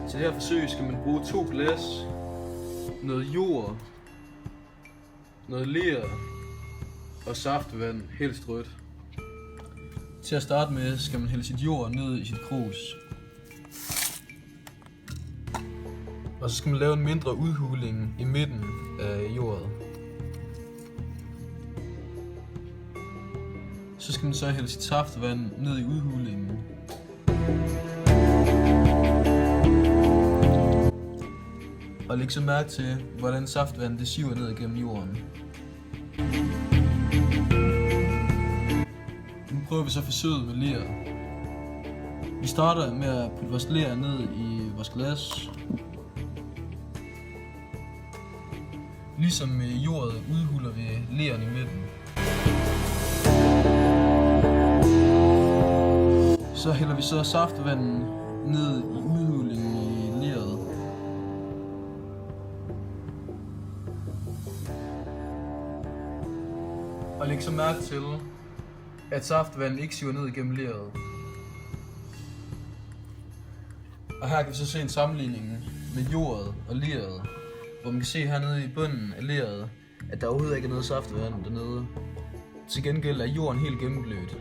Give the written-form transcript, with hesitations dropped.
Til det her forsøg skal man bruge 2 glas, noget jord, noget ler og saftvand, helst rødt. Til at starte med skal man hælde sit jord ned i sit krus. Og så skal man lave en mindre udhuling i midten af jordet. Så skal man så hælde sit saftvand ned i udhulingen. Og læg så mærke til, hvordan saftvand det siver ned igennem jorden. Nu prøver vi så forsøget med ler. Vi starter med at putte vores ler ned i vores glas. Ligesom med jordet udhuler vi leren i midten. Så hælder vi så saftvandet ned i udhulingen i leret. Og læg så mærke til, at saftvand ikke siver ned igennem leret. Og her kan vi så se en sammenligning med jordet og leret, hvor man kan se hernede i bunden af leret, at der overhovedet ikke er noget saftvand dernede. Til gengæld er jorden helt gennemblødt.